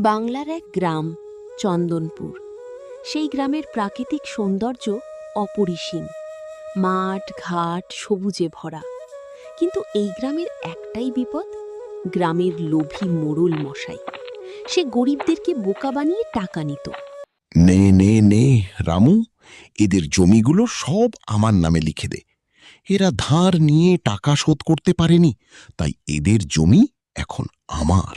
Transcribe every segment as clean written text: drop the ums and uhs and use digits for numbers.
বাংলার এক গ্রাম চন্দনপুর। সেই গ্রামের প্রাকৃতিক সৌন্দর্য অপরিসীম, মাঠ ঘাট সবুজে ভরা। কিন্তু এই গ্রামের একটাই বিপদ, গ্রামের লোভী মোড়ল মশাই। সে গরিবদেরকে বোকা বানিয়ে টাকা নিত। নে নে নে রামু, এদের জমিগুলো সব আমার নামে লিখে দে। এরা ধার নিয়ে টাকা শোধ করতে পারেনি, তাই এদের জমি এখন আমার।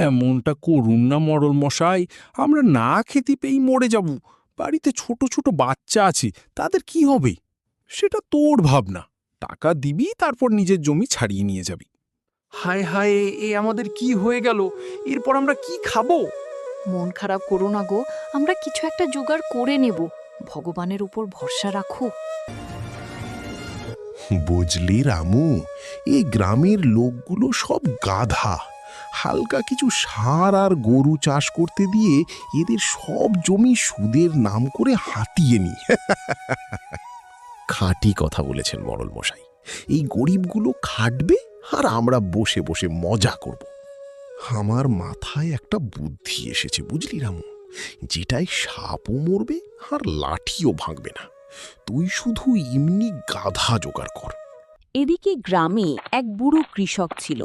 এমনটা করুন না মরল মশাই, আমরা না খেতে পেয়েই মরে যাব। বাড়িতে ছোট ছোট বাচ্চা আছে, তাদের কি হবে? সেটা তোর ভাবনা। টাকা দিবি, তারপর নিজের জমি ছাড়িয়ে নিয়ে যাবি। হায় হায়, এ আমাদের কি হয়ে গেল? এরপর আমরা কি খাবো? মন খারাপ করো না গো, আমরা কিছু একটা জোগাড় করে নেব। ভগবানের উপর ভরসা রাখো। বুঝলি রামু, এই গ্রামের লোকগুলো সব গাধা। হালকা কিছু সার আর গরু চাষ করতে দিয়ে এদের সব জমি সুদের নাম করে হাতিয়ে নি। খাঁটি কথা বলেছেন মরল মশাই। এই গরিবগুলো খাটবে আর আমরা বসে বসে মজা করব। আমার মাথায় একটা বুদ্ধি এসেছে, বুঝলি রামু, যেটাই সাপও মরবে আর লাঠিও ভাঙবে না। তুই শুধু এমনি গাধা জোগাড় কর। এদিকে গ্রামে এক বুড়ো কৃষক ছিল,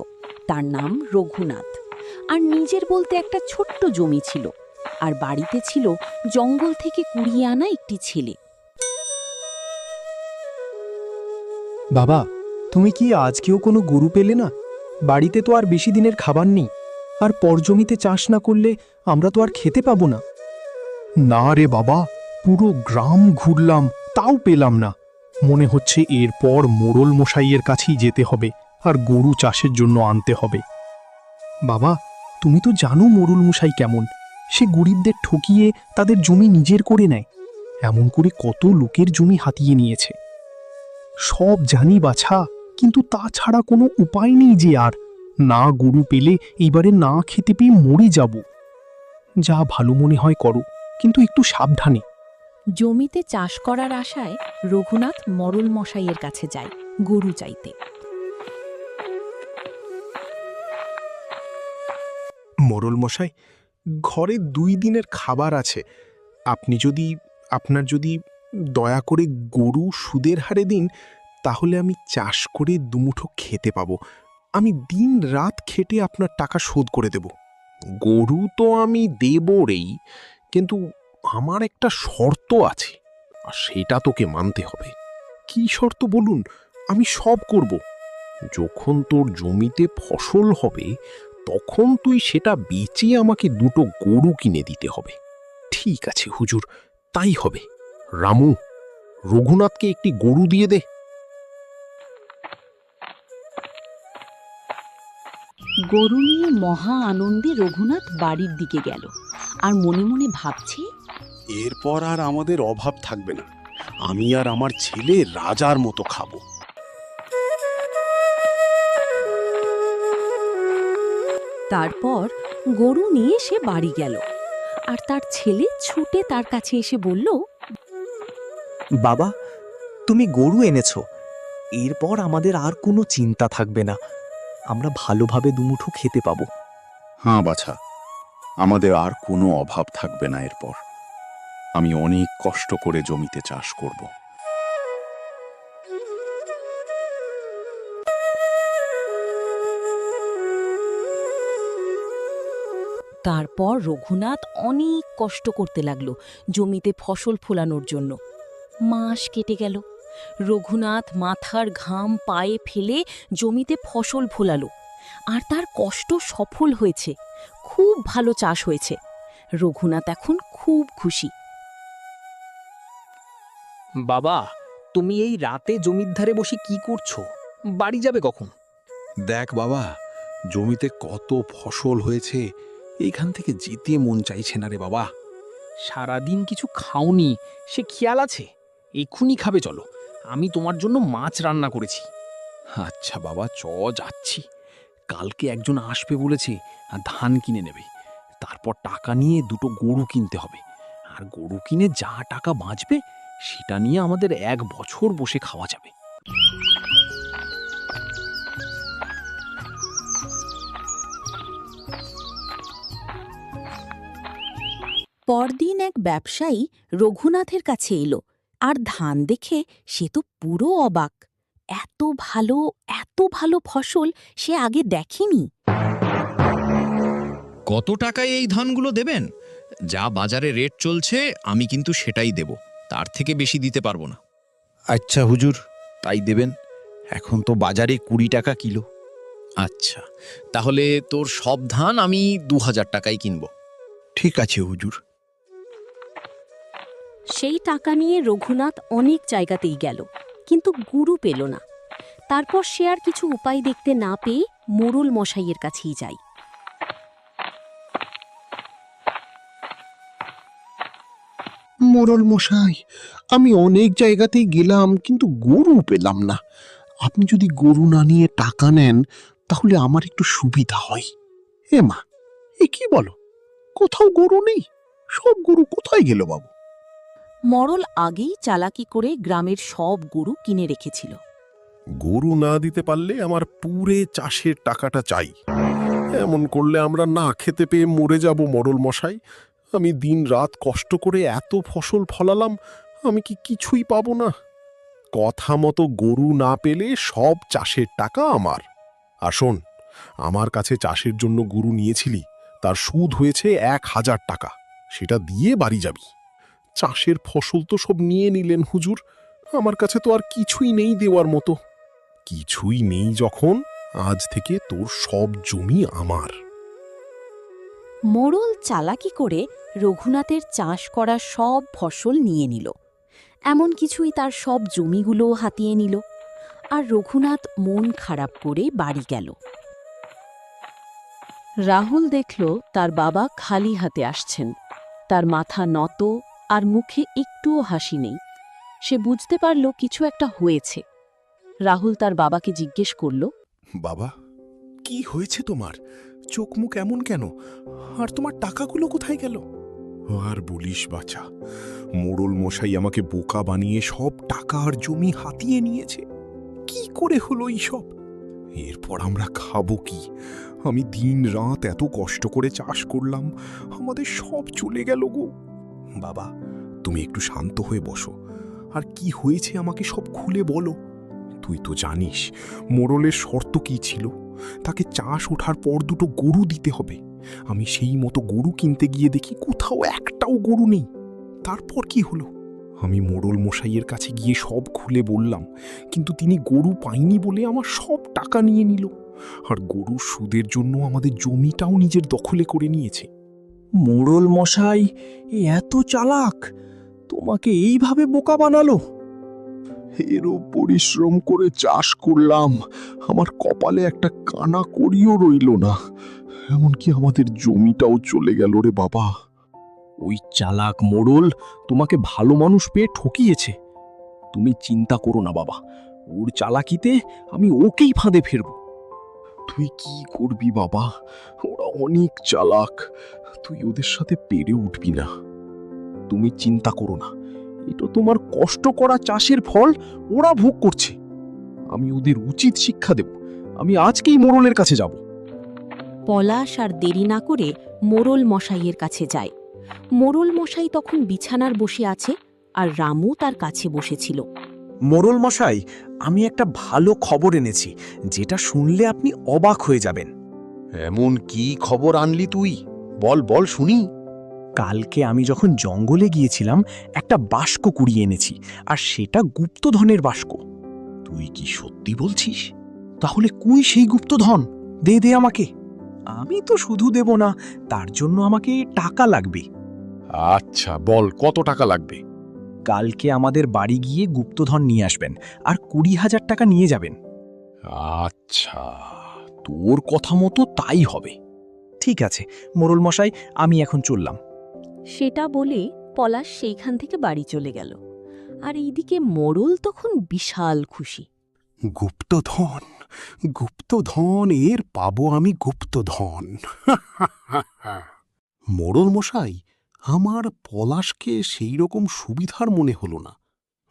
তার নাম রঘুনাথ। আর নিজের বলতে একটা ছোট্ট জমি ছিল, আর বাড়িতে ছিল জঙ্গল থেকে কুড়িয়ে আনা একটি ছেলে। বাবা, তুমি কি আজকেও কোনো গরু পেলে না? বাড়িতে তো আর বেশি দিনের খাবার নেই, আর পরজমিতে চাষ না করলে আমরা তো আর খেতে পাবো না। না রে বাবা, পুরো গ্রাম ঘুরলাম, তাও পেলাম না। মনে হচ্ছে এরপর মোড়ল মশাইয়ের কাছেই যেতে হবে আর গরু চাষের জন্য আনতে হবে। বাবা, তুমি তো জানো মোড়ল মশাই কেমন। সে গরিবদের ঠকিয়ে তাদের জমি নিজের করে নেয়। এমন করে কত লোকের জমি হাতিয়ে নিয়েছে। সব জানি বাছা, কিন্তু তাছাড়া কোনো উপায় নেই যে আর। না গরু পেলে এইবারে না খেতে পেয়ে মরে যাব। যা ভালো মনে হয় করো, কিন্তু একটু সাবধানে। জমিতে চাষ করার আশায় রঘুনাথ মরল মশাইয়ের কাছে যায় গরু চাইতে। মোড়ল মশাই, ঘরে 2 দিনের খাবার আছে। আপনার যদি দয়া করে গরু সুদের হারে দিন, তাহলে আমি চাষ করে দুমুঠো খেতে পাবো। আমি দিন রাত খেটে আপনার টাকা শোধ করে দেব। গরু তো আমি দেব রেই, কিন্তু আমার একটা শর্ত আছে, আর সেটা তোকে মানতে হবে। কি শর্ত বলুন, আমি সব করব। যখন তোর জমিতে ফসল হবে, তখন তুই সেটা বেচে আমাকে 2টো গরু কিনে দিতে হবে। ঠিক আছে হুজুর, তাই হবে। রামু, রঘুনাথকে একটি গরু দিয়ে দে। গরু নিয়ে মহা আনন্দে রঘুনাথ বাড়ির দিকে গেল, আর মনে মনে ভাবছে, এরপর আর আমাদের অভাব থাকবে না। আমি আর আমার ছেলে রাজার মতো খাবো। তারপর গরু নিয়ে সে বাড়ি গেল, আর তার ছেলে ছুটে তার কাছে এসে বলল, বাবা, তুমি গরু এনেছো। এরপর আমাদের আর কোনো চিন্তা থাকবে না। আমরা ভালোভাবে দুমুঠো খেতে পাবো। হ্যাঁ বাছা, আমাদের আর কোনো অভাব থাকবে না এরপর। আমি অনেক কষ্ট করে জমিতে চাষ করব। তারপর রঘুনাথ অনেক কষ্ট করতে লাগলো জমিতে ফসল ফলানোর জন্য। মাস কেটে গেল। রঘুনাথ মাথার ঘাম পায়ে ফেলে জমিতে ফসল ফলালো, আর তার কষ্ট সফল হয়েছে। খুব ভালো চাষ হয়েছে। রঘুনাথ এখন খুব খুশি। বাবা, তুমি এই রাতে জমির ধারে বসে কি করছো? বাড়ি যাবে কখন? দেখ বাবা, জমিতে কত ফসল হয়েছে, এইখান থেকে যেতে মন চাইছে না রে বাবা। সারাদিন কিছু খাওনি, সে খেয়াল আছে? এক্ষুনি খাবে চলো, আমি তোমার জন্য মাছ রান্না করেছি। আচ্ছা বাবা, যাচ্ছি। কালকে একজন আসবে বলেছে, আর ধান কিনে নেবে। তারপর টাকা নিয়ে 2টো গরু কিনতে হবে, আর গরু কিনে যা টাকা বাঁচবে সেটা নিয়ে আমাদের 1 বছর বসে খাওয়া যাবে। পরদিন এক ব্যবসায়ী রঘুনাথের কাছে এলো, আর ধান দেখে সে তো পুরো অবাক। এত ভালো ফসল সে আগে দেখেনি। কত টাকায় এই ধানগুলো দেবেন? যা বাজারে রেট চলছে আমি কিন্তু সেটাই দেব, তার থেকে বেশি দিতে পারবো না। আচ্ছা হুজুর, তাই দেবেন। এখন তো বাজারে 20 টাকা কিলো। আচ্ছা, তাহলে তোর সব ধান আমি 2000 টাকায় কিনব। ঠিক আছে হুজুর। সেই টাকা নিয়ে রঘুনাথ অনেক জায়গাতেই গেল, কিন্তু গুরু পেল না। তারপর সে আর কিছু উপায় দেখতে না পেয়ে মোড়ল মশাইয়ের কাছেই যায়। মোড়ল মশাই, আমি অনেক জায়গাতেই গেলাম কিন্তু গরু পেলাম না। আপনি যদি গরু না নিয়ে টাকা নেন তাহলে আমার একটু সুবিধা হয়। এ মা, এ কি বলো, কোথাও গরু নেই? সব গরু কোথায় গেল বাবু? মরল আগেই চালাকি করে গ্রামের সব গরু কিনে রেখেছিল। গরু না দিতে পারলে আমার পুরে চাষের টাকাটা চাই। এমন করলে আমরা না খেতে পেয়ে মরে যাব মোড়ল মশাই। আমি দিন রাত কষ্ট করে এত ফসল ফলালাম, আমি কি কিছুই পাবো না? কথা মতো গরু না পেলে সব চাষের টাকা আমার। আর শোন, আমার কাছে চাষের জন্য গরু নিয়েছিলি, তার সুদ হয়েছে 1000 টাকা। সেটা দিয়ে বাড়ি যাবি। চাষের ফসল তো সব নিয়ে নিলেন হুজুর, আমার কাছে তো আর কিছুই নেই দেওয়ার মতো। কিছুই নেই যখন, আজ থেকে তোর সব জমি আমার। মোড়ল চালাকি করে রঘুনাথের চাষ করা সব ফসল নিয়ে নিল, এমন কিছুই তার সব জমিগুলোও হাতিয়ে নিল। আর রঘুনাথ মন খারাপ করে বাড়ি গেল। রাহুল দেখল তার বাবা খালি হাতে আসছেন। তার মাথা নত আর মুখে একটুও হাসি নেই। সে বুঝতে পারল কিছু একটা হয়েছে। রাহুল তার বাবাকে জিজ্ঞেস করল, বাবা, কি হয়েছে তোমার? চোখ মুখ এমন কেন? আর তোমার টাকাগুলো কোথায় গেল? আর বলিস বাছা, মোড়ল মশাই আমাকে বোকা বানিয়ে সব টাকা আর জমি হাতিয়ে নিয়েছে। কি করে হলো এইসব? এরপর আমরা খাবো কি? আমি দিন রাত এত কষ্ট করে চাষ করলাম, আমাদের সব চলে গেল গো। বাবা, তুমি একটু শান্ত হয়ে বসো, আর কি হয়েছে আমাকে সব খুলে বলো। তুই তো জানিস মোড়লের শর্ত কি ছিল, তাকে চাষ ওঠার পর 2টো গরু দিতে হবে। আমি সেই মতো গরু কিনতে গিয়ে দেখি কোথাও একটাও গরু নেই। তারপর কি হলো? আমি মোড়ল মশাইয়ের কাছে গিয়ে সব খুলে বললাম, কিন্তু তিনি গরু পাইনি বলে আমার সব টাকা নিয়ে নিল, আর গরুর সুদের জন্য আমাদের জমিটাও নিজের দখলে করে নিয়েছে। মোড়ল মশাই এত চালাক, তোমাকে এইভাবে বোকা বানালো? এরও পরিশ্রম করে চাষ করলাম, আমার কপালে একটা কানা করিও রইল না। এমনকি আমাদের জমিটাও চলে গেল রে বাবা। ওই চালাক মোড়ল তোমাকে ভালো মানুষ পেয়ে ঠকিয়েছে। তুমি চিন্তা করো না বাবা, ওর চালাকিতে আমি ওকেই ফাঁদে ফেরব। তুই কি করবি বাবা? ওরা অনেক চালাক, তুই ওদের সাথে পেরে উঠবি না। তুমি চিন্তা করো না, এটা তোমার কষ্ট করা চাষের ফল ওরা ভোগ করছে। আমি ওদের উচিত শিক্ষা দেব। আমি আজকেই মোড়লের কাছে যাব। পলাশ আর দেরি না করে মোড়ল মশাইয়ের কাছে যায়। মোড়ল মশাই তখন বিছানার বসে আছে, আর রামু তার কাছে বসেছিল। মোড়ল মশাই, আমি একটা ভালো খবর এনেছি, যেটা শুনলে আপনি অবাক হয়ে যাবেন। এমন কি খবর আনলি তুই? বল বল শুনি। কালকে আমি যখন জঙ্গলে গিয়েছিলাম, একটা বাস্ক কুড়িয়ে এনেছি, আর সেটা গুপ্তধনের বাস্ক। তুই কি সত্যি বলছিস? তাহলে কুই সেই গুপ্তধন? দে দে আমাকে। আমি তো শুধু দেব না, তার জন্য আমাকে টাকা লাগবে। আচ্ছা বল, কত টাকা লাগবে? কালকে আমাদের বাড়ি গিয়ে গুপ্তধন নিয়ে আসবেন, আর 20,000 টাকা নিয়ে যাবেন। আচ্ছা, তোর কথা মতো তাই হবে। ঠিক আছে মোড়ল মশাই, আমি এখন চললাম। সেটা বলে পলাশ সেইখান থেকে বাড়ি চলে গেল। আর এইদিকে মোড়ল তখন বিশাল খুশি। গুপ্তধন, গুপ্তধন, এর পাবো আমি গুপ্তধন। মোড়ল মশাই, আমার পলাশকে সেই রকম সুবিধার মনে হলো না।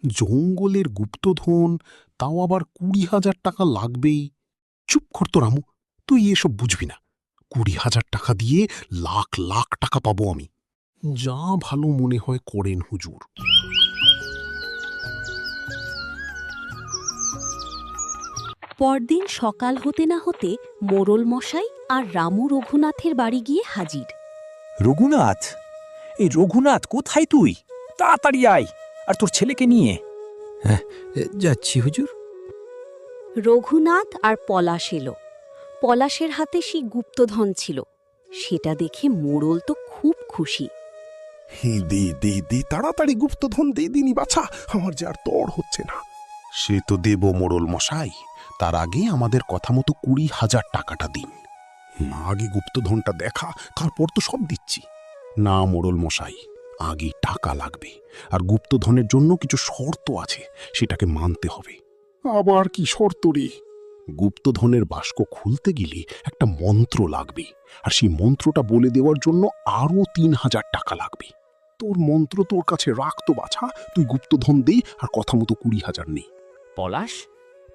জঙ্গলের গুপ্তধন, তাও আবার 20,000 টাকা লাগবেই। চুপ কর তো রামু, তুই এসব বুঝবি না। 20,000 টাকা দিয়ে লাখ লাখ টাকা পাবো আমি। যা ভালো মনে হয় করেন হুজুর। পরদিন সকাল হতে না হতে মোড়ল মশাই আর রামু রঘুনাথের বাড়ি গিয়ে হাজির। রঘুনাথ, এই রঘুনাথ কোথায় তুই? তাড়াতাড়ি আয়, আর তোর ছেলেকে নিয়ে। যাচ্ছি হুজুর। রঘুনাথ আর পলাশ এলো। পলাশের হাতে সেই গুপ্তধন ছিল। সেটা দেখে মোড়ল তো খুব খুশি। দে দে দে, তাড়াতাড়ি গুপ্তধন দে দিনি বাছা, আমার যে আর তর হচ্ছে না। সে তো দেব মোড়ল মশাই, তার আগে আমাদের কথা মতো 20,000 টাকাটা দিন। না, আগে গুপ্তধনটা দেখা, তারপর তো সব দিচ্ছি। না মোড়ল মশাই, আগে টাকা লাগবে, আর গুপ্তধনের জন্য কিছু শর্ত আছে, সেটাকে মানতে হবে। আবার কি শর্ত রে? গুপ্তধনের বাস্ক খুলতে গেলে একটা মন্ত্র লাগবে, আর সেই মন্ত্রটা বলে দেওয়ার জন্য আরও 3,000 টাকা লাগবে। তোর মন্ত্র তোর কাছে রাখতো বাছা, তুই গুপ্তধন দেই, আর কথা মতো 20,000 নেই। পলাশ,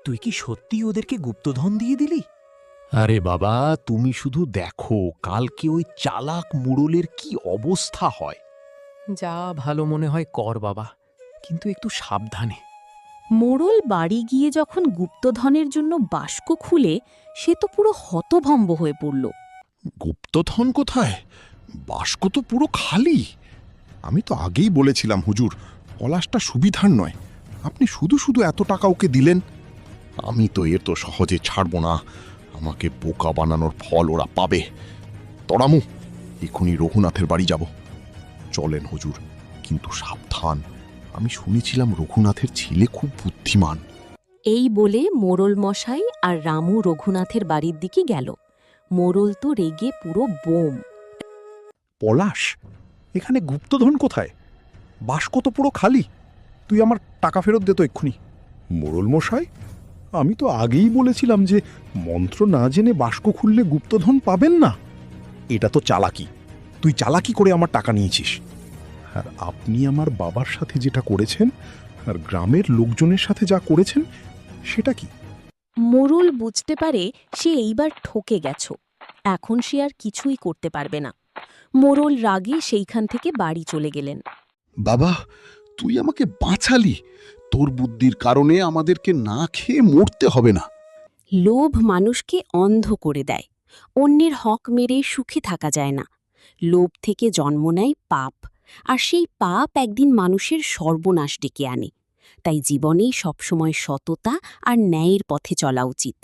তুই কি সত্যি ওদেরকে গুপ্তধন দিয়ে দিলি? আরে বাবা, তুমি শুধু দেখো কালকে ওই চালাক মুড়লের কি অবস্থা হয়। যা ভালো মনে হয় কর বাবা, কিন্তু একটু সাবধানে। মোড়ল বাড়ি গিয়ে যখন গুপ্তধনের জন্য বাস্ক খুলে, সে তো পুরো হতভম্ব হয়ে পড়ল। গুপ্তধন কোথায়? বাস্ক তো পুরো খালি। আমি তো আগেই বলেছিলাম হুজুর, পলাশটা সুবিধার নয়, আপনি শুধু শুধু এত টাকা ওকে দিলেন। আমি তো এর তো সহজে ছাড়ব না, আমাকে বোকা বানানোর ফল ওরা পাবে। তরামু, এখনই রঘুনাথের বাড়ি যাব। চলেন হুজুর, কিন্তু সাবধান, আমি শুনেছিলাম রঘুনাথের ছেলে খুব বুদ্ধিমান। এই বলে মোড়ল মশাই আর রামু রঘুনাথের বাড়ির দিকে গেল। মোড়ল তো রেগে পুরো বোম। পলাশ, এখানে গুপ্তধন কোথায়? বাস্ক তো পুরো খালি। তুই আমার টাকা ফেরত দে তো এক্ষুনি। মোড়ল মশাই, আমি তো আগেই বলেছিলাম যে মন্ত্র না জেনে বাস্ক খুললে গুপ্তধন পাবেন না। এটা তো চালাকি, তুই চালাকি করে আমার টাকা নিয়েছিস। আর আপনি আমার বাবার সাথে যেটা করেছেন, আর গ্রামের লোকজনের সাথে যা করেছেন, সেটা কি? মোড়ল বুঝতে পারে সে এইবার ঠকে গেছ। এখন সে আর কিছুই করতে পারবে না। মোড়ল রাগে সেইখান থেকে বাড়ি চলে গেলেন। বাবা, তুই আমাকে বাঁচালি, তোর বুদ্ধির কারণে আমাদেরকে না খেয়ে মরতে হবে না। লোভ মানুষকে অন্ধ করে দেয়। অন্যের হক মেরে সুখে থাকা যায় না। লোভ থেকে জন্ম নেয় পাপ, আর সেই পাপ একদিন মানুষের সর্বনাশ ডেকে আনে। তাই জীবনে সবসময় সততা আর ন্যায়ের পথে চলা উচিত।